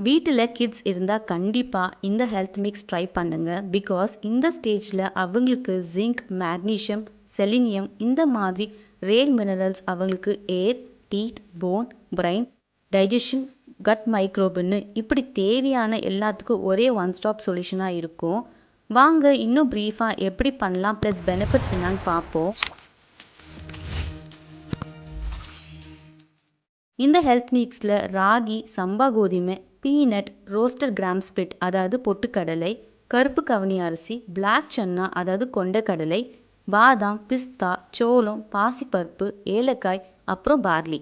வீட்டில் கிட்ஸ் இருந்தால் கண்டிப்பாக இந்த ஹெல்த் மிக்ஸ் ட்ரை பண்ணுங்க. பிகாஸ் இந்த ஸ்டேஜில் அவங்களுக்கு ஜிங்க், மேக்னீஷியம், செலினியம் இந்த மாதிரி ரேர் மினரல்ஸ் அவங்களுக்கு hair, teeth, bone, brain, digestion, gut மைக்ரோபுன்னு இப்படி தேவையான எல்லாத்துக்கும் ஒரே ஒன் ஸ்டாப் சொல்யூஷனாக இருக்கும். வாங்க இன்னும் ப்ரீஃபாக எப்படி பண்ணலாம் ப்ளஸ் பெனிஃபிட்ஸ் என்னன்னு பார்ப்போம். இந்த ஹெல்த் மிக்ஸில் ராகி, சம்பா கோதுமை, பீனட், ரோஸ்டர் கிராம் ஸ்பிட் அதாவது பொட்டுக்கடலை, கருப்பு கவனி அரிசி, பிளாக் சன்னா அதாவது கொண்டைக்கடலை, பாதாம், பிஸ்தா, சோளம், பாசிப்பருப்பு, ஏலக்காய், அப்புறம் பார்லி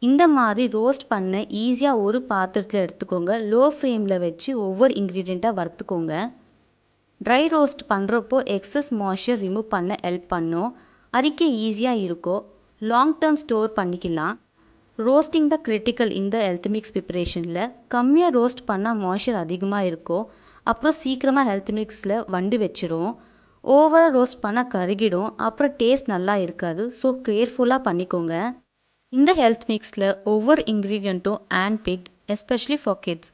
இந்த மாதிரி ரோஸ்ட் பண்ண ஈஸியாக ஒரு பாத்திரத்தில் எடுத்துக்கோங்க. லோ ஃப்ளேமில் வச்சு ஒவ்வொரு இன்க்ரீடியண்ட்டாக வறுத்துக்கோங்க. ட்ரை ரோஸ்ட் பண்ணுறப்போ எக்ஸஸ் மாய்ஸ்சர் ரிமூவ் பண்ண ஹெல்ப் பண்ணும். அரிக்க ஈஸியாக இருக்கும். லாங் டேர்ம் ஸ்டோர் பண்ணிக்கலாம். ரோஸ்டிங் த கிரிட்டிக்கல் இந்த ஹெல்த் மிக்ஸ் ப்ரிப்பரேஷனில் கம்மியாக ரோஸ்ட் பண்ணால் மாய்ஸ்சர் அதிகமாக இருக்கும். அப்புறம் சீக்கிரமாக ஹெல்த் மிக்ஸில் வண்டு வச்சிரும். ஓவராக ரோஸ்ட் பண்ணால் கருகிடும். அப்புறம் டேஸ்ட் நல்லா இருக்காது. ஸோ கேர்ஃபுல்லாக பண்ணிக்கோங்க. இந்த ஹெல்த் மிக்ஸில் ஒவ்வொரு இன்க்ரீடியண்ட்டும் hand picked, especially for kids.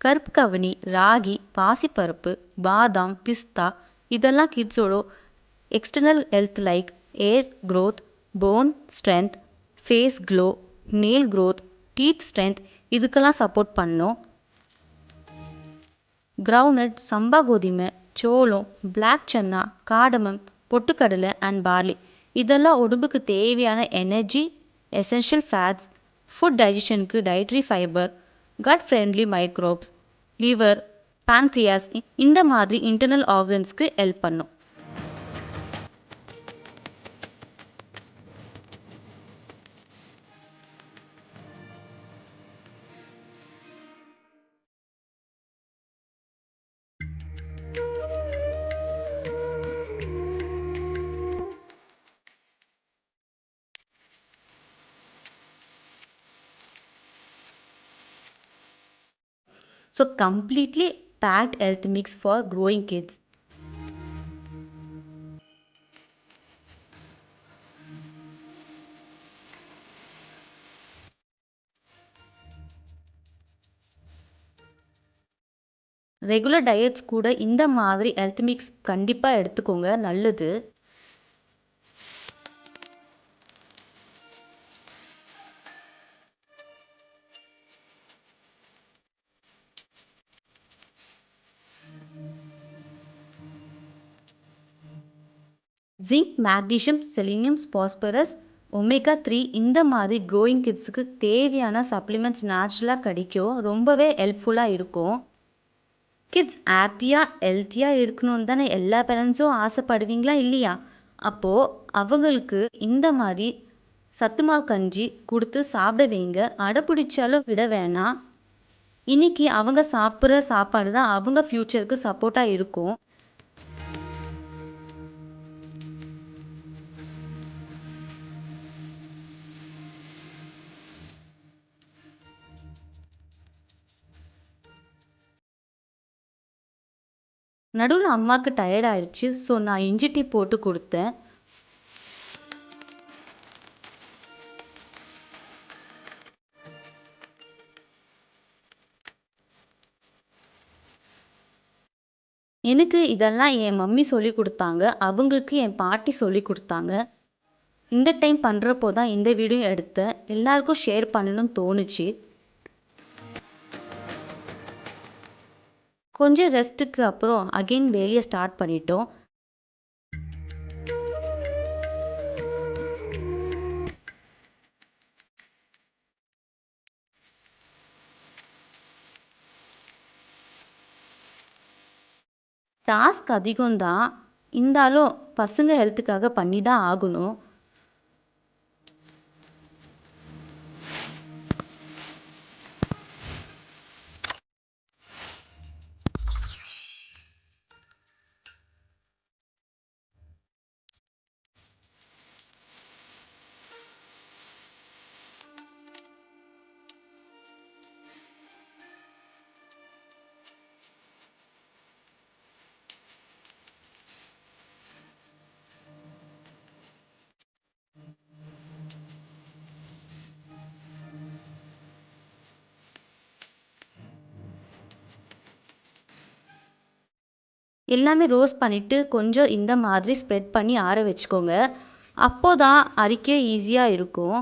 கருப்பு கவனி, ராகி, பாசிப்பருப்பு, பாதாம், பிஸ்தா இதெல்லாம் கிட்ஸோட external health like hair growth, bone strength, face glow, nail growth, teeth strength இதுக்கெல்லாம் சப்போர்ட் பண்ணும். கிரவுண்ட்நட், சம்பா கோதுமை, சோளம், பிளாக் சன்னா, காடமம், பொட்டுக்கடலை அண்ட் பார்லி இதெல்லாம் உடம்புக்கு தேவையான எனர்ஜி, எசென்ஷியல் ஃபேட்ஸ், ஃபுட் டைஜஷனுக்கு dietary fibre, gut friendly microbes, liver, pancreas இந்த மாதிரி இன்டர்னல் ஆர்கன்ஸ்க்கு ஹெல்ப் பண்ணும். So completely packed health mix for growing kids. Regular diets கூட இந்த மாதிரி ஹெல்த் மிக்ஸ் கண்டிப்பாக எடுத்துக்கோங்க, நல்லது. Zinc, magnesium, selenium, phosphorus, omega 3 இந்த மாதிரி க்ரோயிங் கிட்ஸுக்கு தேவையான சப்ளிமெண்ட்ஸ் நேச்சுரலாக கிடைக்கும். ரொம்பவே ஹெல்ப்ஃபுல்லாக இருக்கும். கிட்ஸ் ஹாப்பியாக ஹெல்த்தியாக இருக்கணும்னு தானே எல்லா பேரண்ட்ஸும் ஆசைப்படுவீங்களா இல்லையா? அப்போது அவங்களுக்கு இந்த மாதிரி சத்துமாவு கஞ்சி கொடுத்து சாப்பிட வைங்க. அடப்பிடிச்சாலும் விட வேணாம். இன்னைக்கு அவங்க சாப்பிட்ற சாப்பாடு தான் அவங்க ஃப்யூச்சருக்கு சப்போர்ட்டாக இருக்கும். நடுவில் அம்மாவுக்கு டயர்ட் ஆயிடுச்சு. ஸோ நான் இஞ்சி டீ போட்டு கொடுத்தேன். எனக்கு இதெல்லாம் என் மம்மி சொல்லி கொடுத்தாங்க. அவங்களுக்கு என் பாட்டி சொல்லி கொடுத்தாங்க. இந்த டைம் பண்ணுறப்போ தான் இந்த வீடியோ எடுத்தேன். எல்லாருக்கும் ஷேர் பண்ணணும்னு தோணுச்சு. கொஞ்சம் ரெஸ்ட்டுக்கு அப்புறம் அகெயின் வேலையை ஸ்டார்ட் பண்ணிட்டோம். டாஸ்க் அதிகம்தான், இருந்தாலும் பசங்க ஹெல்த்துக்காக பண்ணி தான் ஆகணும். எல்லாமே ரோஸ்ட் பண்ணிவிட்டு கொஞ்சம் இந்த மாதிரி ஸ்ப்ரெட் பண்ணி ஆற வச்சுக்கோங்க. அப்போ தான் அரிக்க ஈஸியாக இருக்கும்.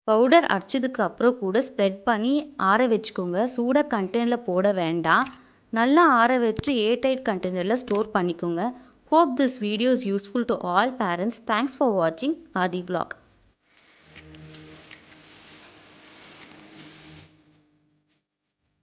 பவுடர் அரைச்சதுக்கு அப்புறம் கூட ஸ்ப்ரெட் பண்ணி ஆற வச்சுக்கோங்க. சூடாக கண்டெய்னரில் போட வேண்டாம். நல்லா ஆற வச்சு ஏர்டைட் கண்டெய்னரில் ஸ்டோர் பண்ணிக்கோங்க. Hope this video is useful to all parents. Thanks for watching Adi Vlog.